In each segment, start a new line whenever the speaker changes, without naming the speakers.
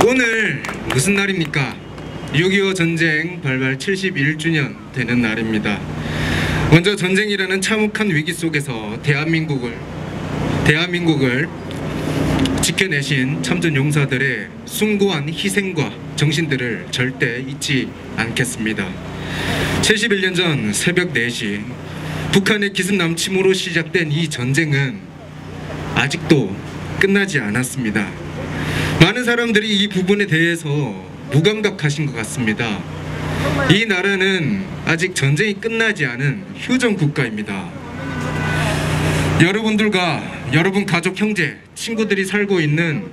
오늘 무슨 날입니까? 6.25 전쟁 발발 71주년 되는 날입니다. 먼저 전쟁이라는 참혹한 위기 속에서 대한민국을 지켜내신 참전 용사들의 숭고한 희생과 정신들을 절대 잊지 않겠습니다. 71년 전 새벽 4시 북한의 기습 남침으로 시작된 이 전쟁은 아직도 끝나지 않았습니다. 많은 사람들이 이 부분에 대해서 무감각하신 것 같습니다. 이 나라는 아직 전쟁이 끝나지 않은 휴전 국가입니다. 여러분들과 여러분 가족, 형제, 친구들이 살고 있는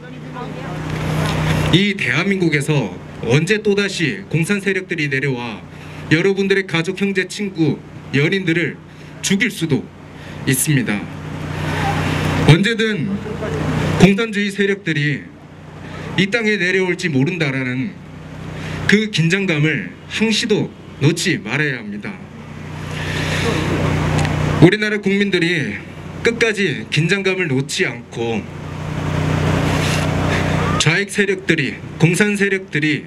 이 대한민국에서 언제 또다시 공산 세력들이 내려와 여러분들의 가족, 형제, 친구, 연인들을 죽일 수도 있습니다. 언제든 공산주의 세력들이 이 땅에 내려올지 모른다라는 그 긴장감을 항시도 놓지 말아야 합니다. 우리나라 국민들이 끝까지 긴장감을 놓지 않고 좌익 세력들이, 공산 세력들이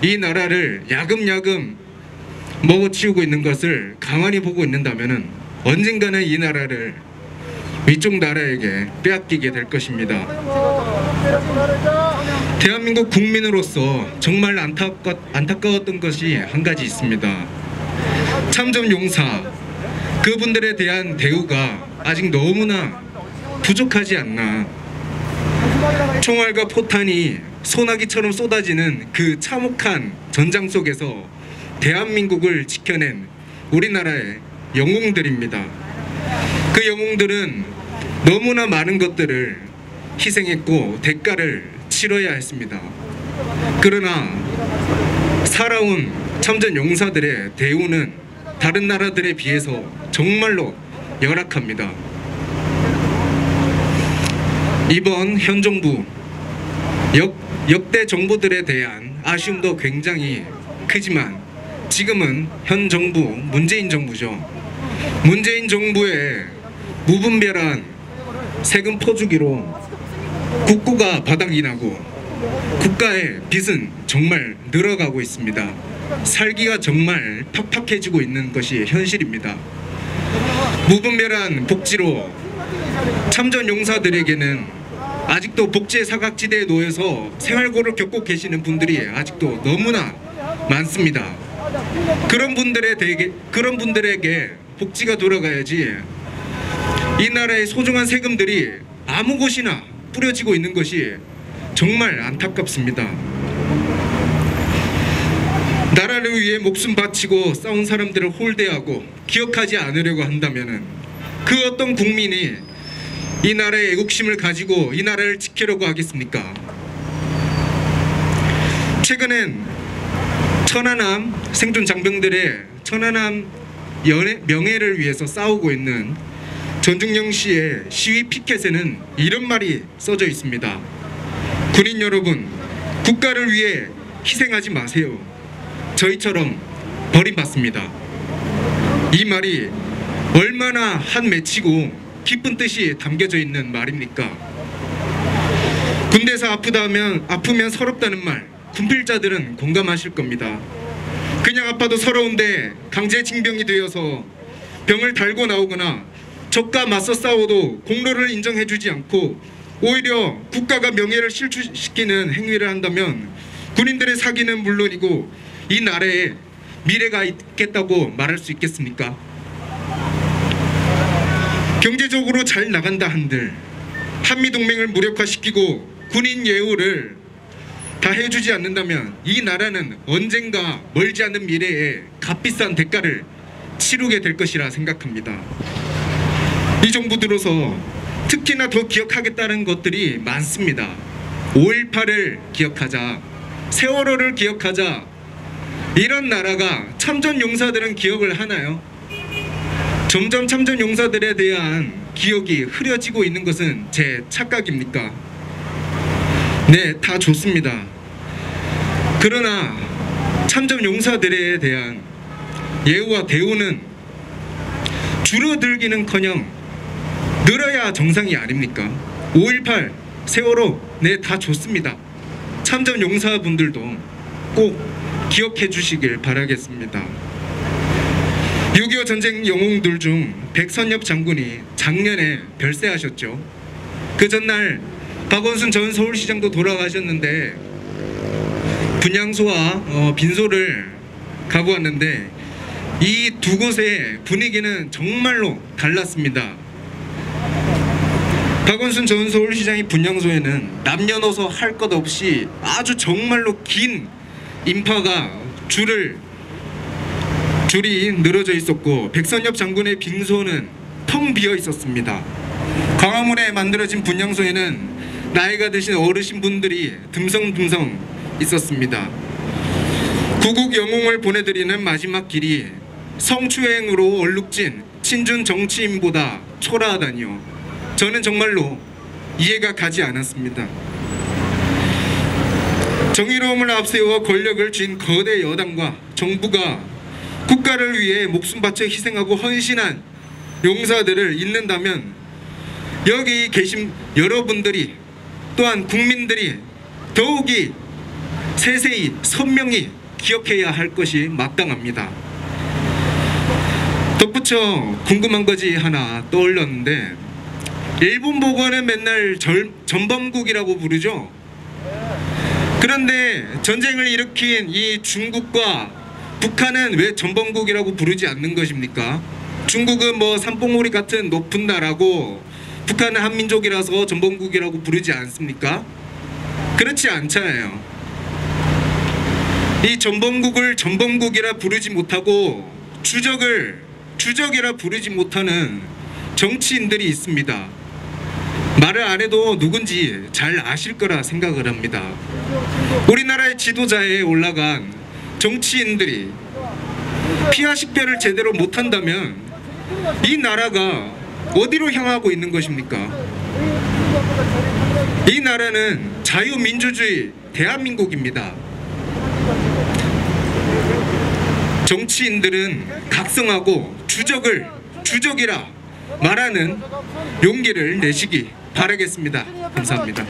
이 나라를 야금야금 먹어치우고 있는 것을 가만히 보고 있는다면 언젠가는 이 나라를 위쪽 나라에게 빼앗기게 될 것입니다. 대한민국 국민으로서 정말 안타까웠던 것이 한 가지 있습니다. 참전 용사, 그분들에 대한 대우가 아직 너무나 부족하지 않나. 총알과 포탄이 소나기처럼 쏟아지는 그 참혹한 전장 속에서 대한민국을 지켜낸 우리나라의 영웅들입니다. 그 영웅들은 너무나 많은 것들을 희생했고 대가를 치러야 했습니다. 그러나 살아온 참전 용사들의 대우는 다른 나라들에 비해서 정말로 열악합니다. 이번 현 정부 역대 정부들에 대한 아쉬움도 굉장히 크지만 지금은 현 정부, 문재인 정부죠. 문재인 정부의 무분별한 세금 퍼주기로 국고가 바닥이 나고 국가의 빚은 정말 늘어가고 있습니다. 살기가 정말 팍팍해지고 있는 것이 현실입니다. 무분별한 복지로 참전 용사들에게는 아직도 복지의 사각지대에 놓여서 생활고를 겪고 계시는 분들이 아직도 너무나 많습니다. 그런 분들에게 복지가 돌아가야지 이 나라의 소중한 세금들이 아무 곳이나 뿌려지고 있는 것이 정말 안타깝습니다. 나라를 위해 목숨 바치고 싸운 사람들을 홀대하고 기억하지 않으려고 한다면 그 어떤 국민이 이 나라의 애국심을 가지고 이 나라를 지키려고 하겠습니까? 최근엔 천안함 생존 장병들의 천안함 명예를 위해서 싸우고 있는 전중령 씨의 시위 피켓에는 이런 말이 써져 있습니다. 군인 여러분, 국가를 위해 희생하지 마세요. 저희처럼 버림받습니다. 이 말이 얼마나 한 맺히고 깊은 뜻이 담겨져 있는 말입니까? 군대에서 아프면 서럽다는 말, 군필자들은 공감하실 겁니다. 그냥 아파도 서러운데 강제징병이 되어서 병을 달고 나오거나 적과 맞서 싸워도 공로를 인정해주지 않고 오히려 국가가 명예를 실추시키는 행위를 한다면 군인들의 사기는 물론이고 이 나라에 미래가 있겠다고 말할 수 있겠습니까? 경제적으로 잘 나간다 한들 한미동맹을 무력화시키고 군인 예우를 다 해주지 않는다면 이 나라는 언젠가 멀지 않은 미래에 값비싼 대가를 치르게 될 것이라 생각합니다. 이 정부 들어서 특히나 더 기억하겠다는 것들이 많습니다. 5.18을 기억하자, 세월호를 기억하자. 이런 나라가 참전 용사들은 기억을 하나요? 점점 참전 용사들에 대한 기억이 흐려지고 있는 것은 제 착각입니까? 네, 다 좋습니다. 그러나 참전 용사들에 대한 예우와 대우는 줄어들기는커녕 늘어야 정상이 아닙니까? 5.18 세월호 네 다 좋습니다. 참전 용사분들도 꼭 기억해 주시길 바라겠습니다. 6.25 전쟁 영웅들 중 백선엽 장군이 작년에 별세하셨죠. 그 전날 박원순 전 서울시장도 돌아가셨는데 분향소와 빈소를 가고 왔는데 이 두 곳의 분위기는 정말로 달랐습니다. 박원순 전 서울시장이 분향소에는 남녀노소 할 것 없이 아주 정말로 긴 인파가 줄이 늘어져 있었고, 백선엽 장군의 빈소는 텅 비어 있었습니다. 광화문에 만들어진 분향소에는 나이가 드신 어르신분들이 듬성듬성 있었습니다. 구국 영웅을 보내드리는 마지막 길이 성추행으로 얼룩진 친준 정치인보다 초라하다니요. 저는 정말로 이해가 가지 않았습니다. 정의로움을 앞세워 권력을 쥔 거대 여당과 정부가 국가를 위해 목숨 바쳐 희생하고 헌신한 용사들을 잊는다면 여기 계신 여러분들이 또한 국민들이 더욱이 세세히 선명히 기억해야 할 것이 마땅합니다. 덧붙여 궁금한 것이 하나 떠올렸는데, 일본 보고는 맨날 전범국이라고 부르죠. 그런데 전쟁을 일으킨 이 중국과 북한은 왜 전범국이라고 부르지 않는 것입니까? 중국은 뭐 산봉우리 같은 높은 나라고 북한은 한민족이라서 전범국이라고 부르지 않습니까? 그렇지 않잖아요. 이 전범국을 전범국이라 부르지 못하고 주적이라 부르지 못하는 정치인들이 있습니다. 말을 안 해도 누군지 잘 아실 거라 생각을 합니다. 우리나라의 지도자에 올라간 정치인들이 피하 식별을 제대로 못한다면 이 나라가 어디로 향하고 있는 것입니까? 이 나라는 자유민주주의 대한민국입니다. 정치인들은 각성하고 주적이라 말하는 용기를 내시기 바라겠습니다. 감사합니다.